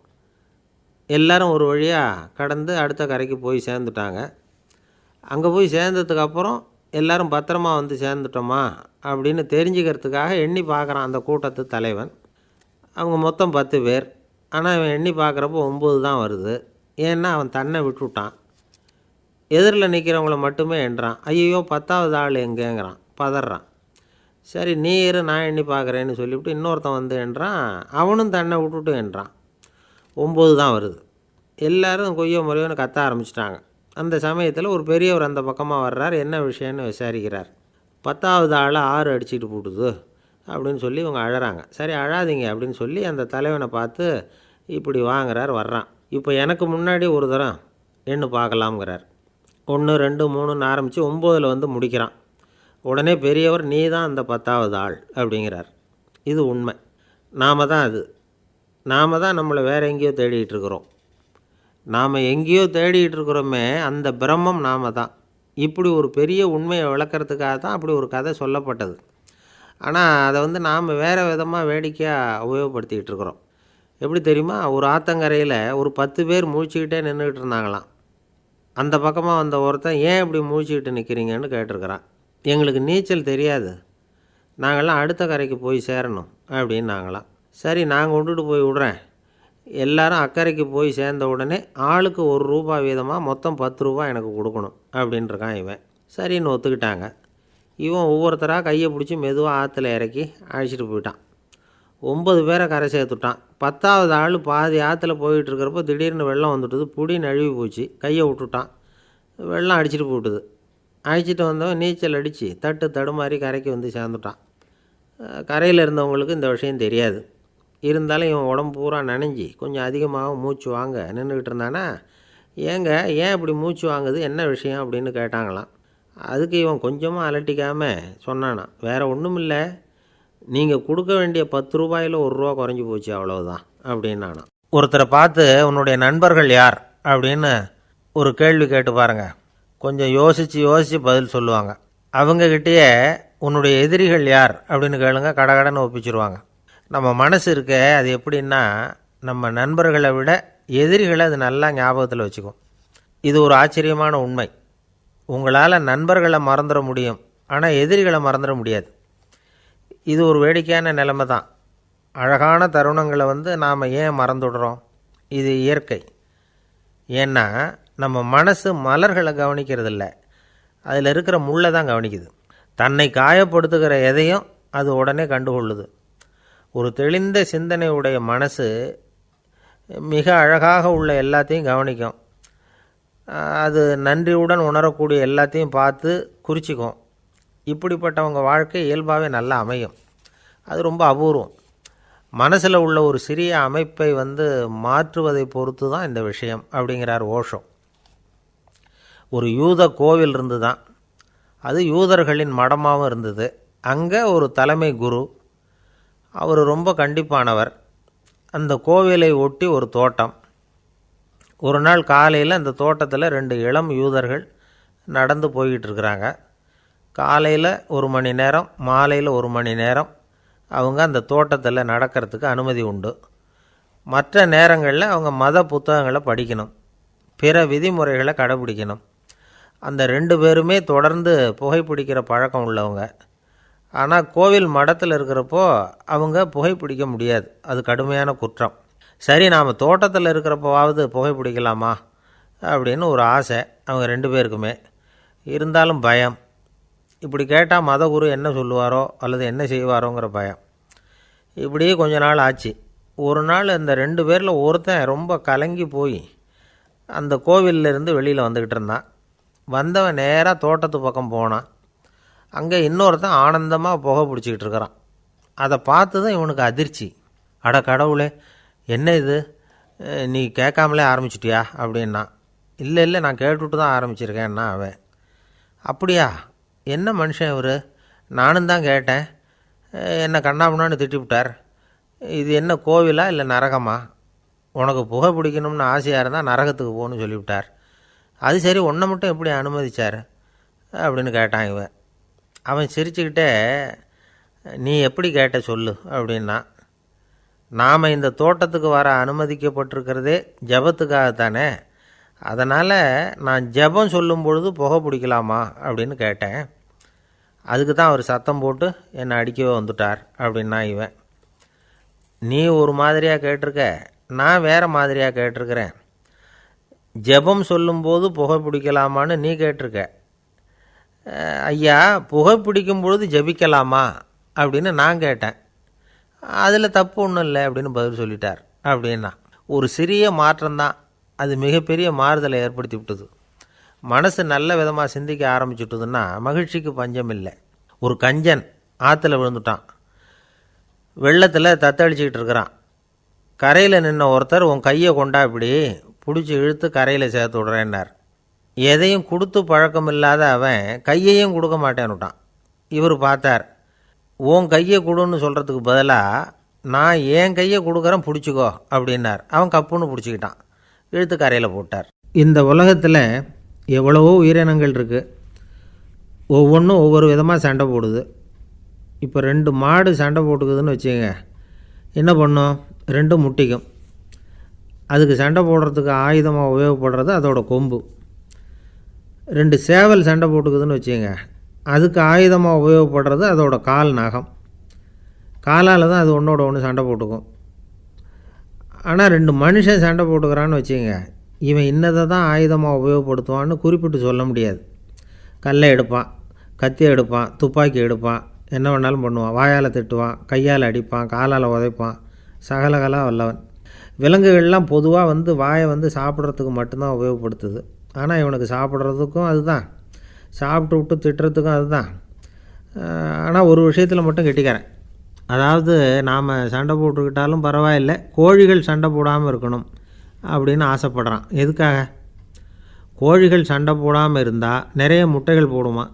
எல்லோரும் ஒரு வழியாக கடந்து அடுத்த கரைக்கு போய் சேர்ந்துட்டாங்க. அங்கே போய் சேர்ந்ததுக்கப்புறம் எல்லோரும் பத்திரமா வந்து சேர்ந்துட்டோமா அப்படின்னு தெரிஞ்சுக்கிறதுக்காக எண்ணி பார்க்குறான் அந்த கூட்டத்து தலைவன். அவங்க மொத்தம் 10 பேர். ஆனால் அவன் எண்ணி பார்க்குறப்போ 9 தான் வருது. ஏன்னா அவன் தன்னை விட்டுவிட்டான். எதிரில் நிற்கிறவங்கள மட்டுமே எண்ணுறான். ஐயோ 10வது ஆள் எங்கேங்கிறான், பதறான். சரி நீ இரு, நான் எண்ணி பார்க்குறேன்னு சொல்லிவிட்டு இன்னொருத்தன் வந்து எண்ணுறான். அவனும் தன்னை விட்டுட்டு எண்ணுறான். 9 தான் வருது. எல்லோரும் கொய்யோ முறையோன்னு கத்த ஆரம்பிச்சிட்டாங்க. அந்த சமயத்தில் ஒரு பெரியவர் அந்த பக்கமாக வர்றார். என்ன விஷயம்னு விசாரிக்கிறார். 10வது ஆளை 6 அடிச்சுட்டு போட்டுது அப்படின்னு சொல்லி இவங்க அழறாங்க. சரி அழாதீங்க அப்படின்னு சொல்லி அந்த தலைவனை பார்த்து இப்படி வாங்குறார், வர்றான். இப்போ எனக்கு முன்னாடி ஒரு தரம் எண்ணு பார்க்கலாம்ங்கிறார். 1 2 3ன்னு ஆரம்பித்து 9ல் வந்து முடிக்கிறான். உடனே பெரியவர் நீ தான் அந்த 10வது ஆள் அப்படிங்கிறார். இது உண்மை. நாம் தான் நம்மளை வேறு எங்கேயோ தேடிகிட்டு இருக்கிறோம். நாம் எங்கேயோ தேடிகிட்டு இருக்கிறோமே, அந்த பிரம்மம் நாம் தான். இப்படி ஒரு பெரிய உண்மையை விளக்கிறதுக்காக தான் அப்படி ஒரு கதை சொல்லப்பட்டது. ஆனால் அதை நாம் வேறு விதமாக வேடிக்கையாக உபயோகப்படுத்திக்கிட்டு இருக்கிறோம். எப்படி தெரியுமா? ஒரு ஆத்தங்கரையில் ஒரு 10 பேர் முழிச்சுக்கிட்டே நின்றுக்கிட்டு இருந்தாங்களாம். அந்த பக்கமாக வந்த ஒருத்தன் ஏன் இப்படி முழிச்சுக்கிட்டு நிற்கிறீங்கன்னு கேட்டிருக்கிறான். எங்களுக்கு நீச்சல் தெரியாது, நாங்கள்லாம் அடுத்த கரைக்கு போய் சேரணும் அப்படின்னு நாங்களாம். சரி நான் கொண்டுட்டு போய் விட்றேன். எல்லாரும் அக்கறைக்கு போய் சேர்ந்த உடனே ஆளுக்கு ₹1 வீதமாக மொத்தம் ₹10 எனக்கு கொடுக்கணும் அப்படின்ட்டுருக்கான் இவன். சரின்னு ஒத்துக்கிட்டாங்க. இவன் ஒவ்வொருத்தராக கையை பிடிச்சி மெதுவாக ஆற்றுல இறக்கி அழைச்சிட்டு போயிட்டான். 9 பேரை கரை சேர்த்துட்டான். 10வது ஆள் பாதி ஆற்றுல போயிட்டுருக்கிறப்போ திடீர்னு வெள்ளம் வந்துட்டுது. புடி நழுவி போச்சு. கையை விட்டுட்டான். வெள்ளம் அடிச்சிட்டு போட்டுது. அழைச்சிட்டு வந்தவன் நீச்சல் அடித்து தடுமாறி கரைக்கு வந்து சேர்ந்துட்டான். கரையில் இருந்தவங்களுக்கு இந்த விஷயம் தெரியாது. இருந்தாலும் இவன் உடம்பு பூரா நனைஞ்சி கொஞ்சம் அதிகமாக மூச்சு வாங்க நின்றுக்கிட்டு இருந்தானா, ஏன் இப்படி மூச்சு வாங்குது, என்ன விஷயம் அப்படின்னு கேட்டாங்களாம். அதுக்கு இவன் கொஞ்சமாக அலட்டிக்காமல் சொன்னானான், வேறு ஒன்றும் இல்லை, நீங்கள் கொடுக்க வேண்டிய 10 ரூபாயில் 1 ரூபா குறைஞ்சி போச்சு, அவ்வளவுதான் அப்படின்னானா. ஒருத்தரை பார்த்து உன்னுடைய நண்பர்கள் யார் அப்படின்னு ஒரு கேள்வி கேட்டு பாருங்கள். கொஞ்சம் யோசித்து பதில் சொல்லுவாங்க. அவங்கக்கிட்டேயே உன்னுடைய எதிரிகள் யார் அப்படின்னு கேளுங்க, கடகடன்னு ஒப்பிச்சிருவாங்க. நம்ம மனசு இருக்க அது எப்படின்னா, நம்ம நண்பர்களை விட எதிரிகளை அது நல்லா ஞாபகத்தில் வச்சுக்கும். இது ஒரு ஆச்சரியமான உண்மை. உங்களால் நண்பர்களை மறந்துட முடியும், ஆனால் எதிரிகளை மறந்துட முடியாது. இது ஒரு வேடிக்கையான நிலைமை தான். அழகான தருணங்களை நாம் ஏன் மறந்துடுறோம்? இது இயற்கை. ஏன்னா நம்ம மனசு மலர்களை கவனிக்கிறதில்ல, அதில் இருக்கிற முள்ளை தான் கவனிக்குது. தன்னை காயப்படுத்துகிற எதையும் அது உடனே கண்டுகொள்ளுது. ஒரு தெளிந்த சிந்தனை உடைய மனசு மிக அழகாக உள்ள எல்லாத்தையும் கவனிக்கும். அது நன்றியுடன் உணரக்கூடிய எல்லாத்தையும் பார்த்து குறிச்சிக்கும். இப்படிப்பட்டவங்க வாழ்க்கை இயல்பாகவே நல்லா அமையும். அது ரொம்ப அபூர்வம். மனசில் உள்ள ஒரு சிறிய அமைப்பை மாற்றுவதை பொறுத்து தான் இந்த விஷயம் அப்படிங்கிறார் ஓஷோ. ஒரு யூத கோவில் இருந்து தான், அது யூதர்களின் மடமாகவும் இருந்தது. அங்கே ஒரு தலைமை குரு, அவர் ரொம்ப கண்டிப்பானவர். அந்த கோவிலை ஒட்டி ஒரு தோட்டம். ஒரு நாள் காலையில் அந்த தோட்டத்தில் 2 இளம் யூதர்கள் நடந்து போய்கிட்டு இருக்கிறாங்க. காலையில் 1 மணி நேரம், மாலையில் 1 மணி நேரம் அவங்க அந்த தோட்டத்தில் நடக்கிறதுக்கு அனுமதி உண்டு. மற்ற நேரங்களில் அவங்க மத புத்தகங்களை படிக்கணும், பிற விதிமுறைகளை கடைபிடிக்கணும். அந்த 2 பேருமே தொடர்ந்து புகைப்பிடிக்கிற பழக்கம் உள்ளவங்க. ஆனால் கோவில் மடத்தில் இருக்கிறப்போ அவங்க புகைப்பிடிக்க முடியாது, அது கடுமையான குற்றம். சரி, நாம் தோட்டத்தில் இருக்கிறப்போவாவது புகைப்பிடிக்கலாமா அப்படின்னு ஒரு ஆசை அவங்க 2 பேருக்குமே. இருந்தாலும் பயம். இப்படி கேட்டால் மதகுரு என்ன சொல்லுவாரோ அல்லது என்ன செய்வாரோங்கிற பயம். இப்படியே கொஞ்ச நாள் ஆச்சு. ஒரு நாள் இந்த 2 பேரில் ஒருத்தன் ரொம்ப கலங்கி போய் அந்த கோவிலிருந்து வெளியில் வந்துக்கிட்டு இருந்தான். வந்தவன் நேராக தோட்டத்து பக்கம் போனான். அங்கே இன்னொருத்தன் ஆனந்தமாக புகை பிடிச்சிக்கிட்டு இருக்கிறான். அதை பார்த்து தான் இவனுக்கு அதிர்ச்சி. அட கடவுளே, என்ன இது, நீ கேட்காமலே ஆரம்பிச்சிட்டியா அப்படின்னா. இல்லை நான் கேட்டுவிட்டு தான் ஆரம்பிச்சிருக்கேன்னா அவன். அப்படியா, என்ன மனுஷன் இவர், நானும் தான் கேட்டேன், என்ன கண்ணாபுண்ணான்னு திட்டிவிட்டார். இது என்ன கோவிலா இல்லை நரகமா? உனக்கு புகை பிடிக்கணும்னு ஆசையாக இருந்தால் நரகத்துக்கு போகணும்னு சொல்லிவிட்டார். அது சரி, உன்னை மட்டும் எப்படி அனுமதிச்சார் அப்படின்னு கேட்டான் இவன். அவன் சிரிச்சுக்கிட்டே, நீ எப்படி கேட்ட சொல்லு அப்படின்னா. நாம் இந்த தோட்டத்துக்கு வர அனுமதிக்கப்பட்டிருக்கிறதே ஜபத்துக்காகத்தானே, அதனால் நான் ஜபம் சொல்லும் பொழுது புகை பிடிக்கலாமா அப்படின்னு கேட்டேன். அதுக்கு தான் அவர் சத்தம் போட்டு என்னை அடிக்கவே வந்துட்டார் அப்படின்னா இவன். நீ ஒரு மாதிரியாக கேட்டிருக்க, நான் வேறு மாதிரியாக கேட்டிருக்கிறேன். ஜபம் சொல்லும்போது புகை பிடிக்கலாமான்னு நீ கேட்டிருக்க. ஐயா, புகை பிடிக்கும் பொழுது ஜபிக்கலாமா அப்படின்னு நான் கேட்டேன். அதில் தப்பு ஒன்றும் இல்லை அப்படின்னு பதில் சொல்லிட்டார் அப்படின்னா. ஒரு சிறிய மாற்றம்தான் அது மிகப்பெரிய மாறுதலை ஏற்படுத்தி விட்டது. மனசு நல்ல விதமாக சிந்திக்க ஆரம்பிச்சுட்டுதுன்னா மகிழ்ச்சிக்கு பஞ்சம் இல்லை. ஒரு கஞ்சன் ஆற்றுல விழுந்துட்டான். வெள்ளத்தில் தத்தளிச்சிக்கிட்டு இருக்கிறான். கரையில் நின்ன ஒருத்தர், உன் கையை கொண்டா இப்படி பிடிச்சி இழுத்து கரையில் சேர்த்து விடுறேன்னார். எதையும் கொடுத்து பழக்கம் இல்லாத அவன் கையையும் கொடுக்க மாட்டேன்னுட்டான். இவர் பார்த்தார், உன் கையை கொடுன்னு சொல்கிறதுக்கு பதிலாக நான் என் கையை கொடுக்குறேன் பிடிச்சிக்கோ அப்படின்னார். அவன் கப்புன்னு பிடிச்சிக்கிட்டான், இழுத்து கரையில் போட்டார். இந்த உலகத்தில் எவ்வளவோ உயிரினங்கள் இருக்குது. ஒவ்வொன்றும் ஒவ்வொரு விதமாக சண்டை போடுது. இப்போ 2 மாடு சண்டை போட்டுக்குதுன்னு வச்சுக்கோங்க, என்ன பண்ணும்? 2 முட்டிக்கும். அதுக்கு சண்டை போடுறதுக்கு ஆயுதமாக உபயோகப்படுறது அதோட கொம்பு. 2 சேவல் சண்டை போட்டுக்குதுன்னு வச்சுக்கோங்க, அதுக்கு ஆயுதமாக உபயோகப்படுறது அதோட கால் நகம். காலால் தான் அது ஒன்றோட ஒன்று சண்டை போட்டுக்கும். ஆனால் 2 மனுஷன் சண்டை போட்டுக்கிறான்னு வச்சுக்கோங்க, இவன் இன்னதை தான் ஆயுதமாக உபயோகப்படுத்துவான்னு குறிப்பிட்டு சொல்ல முடியாது. கல்லை எடுப்பான், கத்தி எடுப்பான், துப்பாக்கி எடுப்பான், என்ன வேணாலும் பண்ணுவான். வாயால் திட்டுவான், கையால் அடிப்பான், காலால் உதைப்பான், சகலகலா வல்லவன். விலங்குகள்லாம் பொதுவாக வாயை சாப்பிட்றதுக்கு மட்டும்தான் உபயோகப்படுத்துது. ஆனால் இவனுக்கு சாப்பிட்றதுக்கும் அதுதான், சாப்பிட்டு விட்டு திட்டுறதுக்கும் அதுதான். ஆனால் ஒரு விஷயத்தில் மட்டும் கெட்டிக்கிறேன். அதாவது நாம் சண்டை போட்டுக்கிட்டாலும் பரவாயில்லை, கோழிகள் சண்டை போடாமல் இருக்கணும் அப்படின்னு ஆசைப்படுறான். எதுக்காக? கோழிகள் சண்டை போடாமல் இருந்தால் நிறைய முட்டைகள் போடுமா,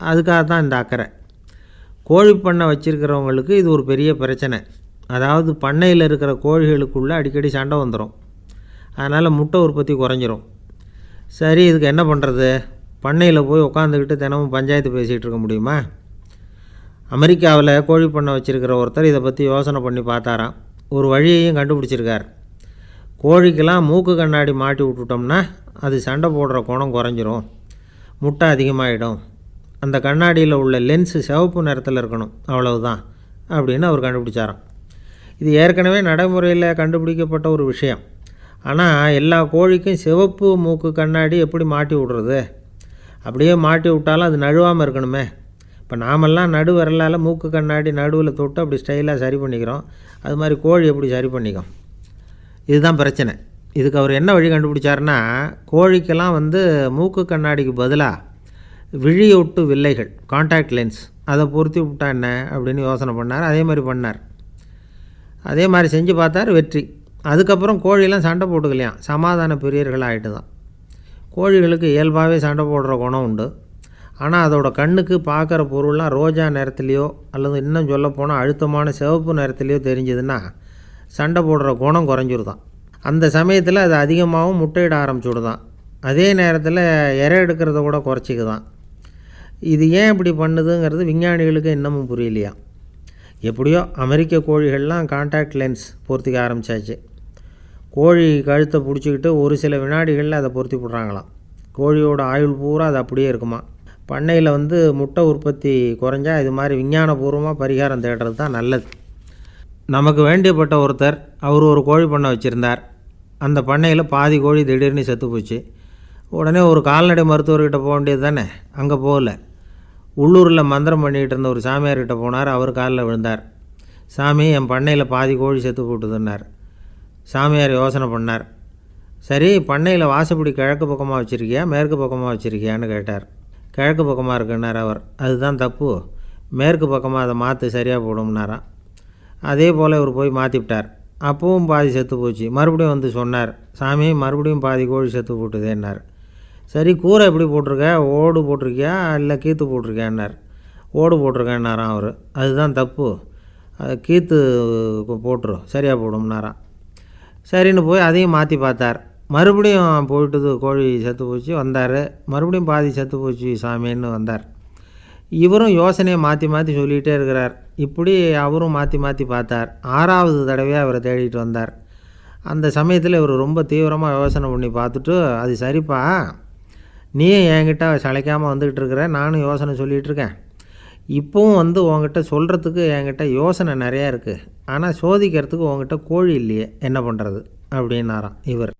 அதுக்காக தான் இந்த அக்கறை. கோழி பண்ணை வச்சுருக்கிறவங்களுக்கு இது ஒரு பெரிய பிரச்சனை. அதாவது பண்ணையில் இருக்கிற கோழிகளுக்குள்ளே அடிக்கடி சண்டை வந்துடும். அதனால் முட்டை உற்பத்தி குறைஞ்சிரும். சரி, இதுக்கு என்ன பண்ணுறது? பண்ணையில் போய் உட்காந்துக்கிட்டு தினமும் பஞ்சாயத்து பேசிகிட்டு இருக்க முடியுமா? அமெரிக்காவில் கோழி பண்ணை வச்சுருக்கிற ஒருத்தர் இதை பற்றி யோசனை பண்ணி பார்த்தாராம். ஒரு வழியையும் கண்டுபிடிச்சிருக்கார். கோழிக்கெல்லாம் மூக்கு கண்ணாடி மாட்டி விட்டுட்டோம்னா அது சண்டை போடுற குணம் குறைஞ்சிரும், முட்டை அதிகமாகிடும். அந்த கண்ணாடியில் உள்ள லென்ஸு சிவப்பு நிறத்தில் இருக்கணும், அவ்வளவுதான் அப்படின்னு அவர் கண்டுபிடிச்சாராம். இது ஏற்கனவே நடைமுறையில் கண்டுபிடிக்கப்பட்ட ஒரு விஷயம். ஆனால் எல்லா கோழிக்கும் சிவப்பு மூக்கு கண்ணாடி எப்படி மாட்டி விடுறது? அப்படியே மாட்டி விட்டாலும் அது நழுவாமல் இருக்கணுமே. இப்போ நாமெல்லாம் நடு விரலால் மூக்கு கண்ணாடி நடுவில் தொட்டு அப்படி ஸ்டைலாக சரி பண்ணிக்கிறோம். அது மாதிரி கோழி எப்படி சரி பண்ணிக்கும்? இதுதான் பிரச்சனை. இதுக்கு அவர் என்ன வழி கண்டுபிடிச்சாருன்னா, கோழிக்கெல்லாம் மூக்கு கண்ணாடிக்கு பதிலாக விழியொட்டு வில்லைகள், கான்டாக்ட் லென்ஸ், அதை பொருத்தி விட்டா என்ன அப்படின்னு யோசனை பண்ணார். அதே மாதிரி பண்ணார். அதே மாதிரி செஞ்சு பார்த்தார், வெற்றி. அதுக்கப்புறம் கோழியெல்லாம் சண்டை போட்டுக்கலையாம், சமாதான பிரியர்கள் ஆகிட்டு தான். கோழிகளுக்கு இயல்பாகவே சண்டை போடுற குணம் உண்டு. ஆனால் அதோட கண்ணுக்கு பார்க்குற பொருள்லாம் ரோஜா நிறத்துலையோ அல்லது இன்னும் சொல்லப்போனால் அழுத்தமான சிவப்பு நிறத்துலையோ தெரிஞ்சதுன்னா சண்டை போடுற குணம் குறைஞ்சிருதான். அந்த சமயத்தில் அது அதிகமாகவும் முட்டையிட ஆரம்பிச்சுடுதான். அதே நேரத்தில் இறை எடுக்கிறத கூட குறைச்சிக்குதான். இது ஏன் இப்படி பண்ணுதுங்கிறது விஞ்ஞானிகளுக்கு இன்னமும் புரியலையா. எப்படியோ அமெரிக்க கோழிகள்லாம் கான்டாக்ட் லென்ஸ் பொருத்திக்க ஆரம்பித்தாச்சு. கோழி கழுத்தை பிடிச்சிக்கிட்டு ஒரு சில வினாடிகளில் அதை பொருத்தி விட்றாங்களாம். கோழியோட ஆயுள் பூரா அது அப்படியே இருக்குமா. பண்ணையில் முட்டை உற்பத்தி குறைஞ்சா இது மாதிரி விஞ்ஞானபூர்வமாக பரிகாரம் தேடுறது தான் நல்லது. நமக்கு வேண்டியப்பட்ட ஒருத்தர், அவர் ஒரு கோழி பண்ணை வச்சுருந்தார். அந்த பண்ணையில் பாதி கோழி திடீர்னு செத்து போச்சு. உடனே ஒரு கால்நடை மருத்துவர்கிட்ட போக வேண்டியது தானே. அங்கே போகல. உள்ளூரில் மந்திரம் பண்ணிகிட்டு இருந்த ஒரு சாமியார்கிட்ட போனார். அவர் காலில் விழுந்தார். சாமி, என் பண்ணையில் பாதி கோழி செத்து போட்டுதுன்னார். சாமியார் யோசனை பண்ணார். சரி, பண்ணையில் வாசப்படி கிழக்கு பக்கமாக வச்சுருக்கியா மேற்கு பக்கமாக வச்சுருக்கியான்னு கேட்டார். கிழக்கு பக்கமாக இருக்குன்னார் அவர். அதுதான் தப்பு, மேற்கு பக்கமாக அதை மாற்று, சரியாக போடும்னாராம். அதே போல் இவர் போய் மாற்றிவிட்டார். அப்பவும் பாதி செத்து போச்சு. மறுபடியும் சொன்னார், சாமி மறுபடியும் பாதி கோழி செத்து போட்டுதேன்னார். சரி, கூரை எப்படி போட்டிருக்க, ஓடு போட்டிருக்கியா இல்லை கீத்து போட்டிருக்கியான்னார். ஓடு போட்டிருக்கேன்னாராம் அவர். அதுதான் தப்பு, அது கீத்து போட்டுரும், சரியாக போடும்னாராம். சரின்னு போய் அதையும் மாற்றி பார்த்தார். மறுபடியும் போயிட்டுது, கோழி செத்து போச்சு. வந்தார். மறுபடியும் பாதி செத்து போச்சு சாமின்னு வந்தார். இவரும் யோசனையை மாற்றி மாற்றி சொல்லிகிட்டே இருக்கிறார். இப்படி அவரும் மாற்றி மாற்றி பார்த்தார். 6வது தடவையாக அவரை தேடிட்டு வந்தார். அந்த சமயத்தில் இவர் ரொம்ப தீவிரமாக யோசனை பண்ணி பார்த்துட்டு, அது சரிப்பா, நீயும் என்கிட்ட சளைக்காமல் வந்துக்கிட்டு இருக்கிற, நானும் யோசனை சொல்லிகிட்டு இருக்கேன். இப்போவும் உங்ககிட்ட சொல்கிறதுக்கு என்கிட்ட யோசனை நிறையா இருக்குது. ஆனால் சோதிக்கிறதுக்கு உங்ககிட்ட கோழி இல்லையே, என்ன பண்ணுறது அப்படின்னாராம் இவர்.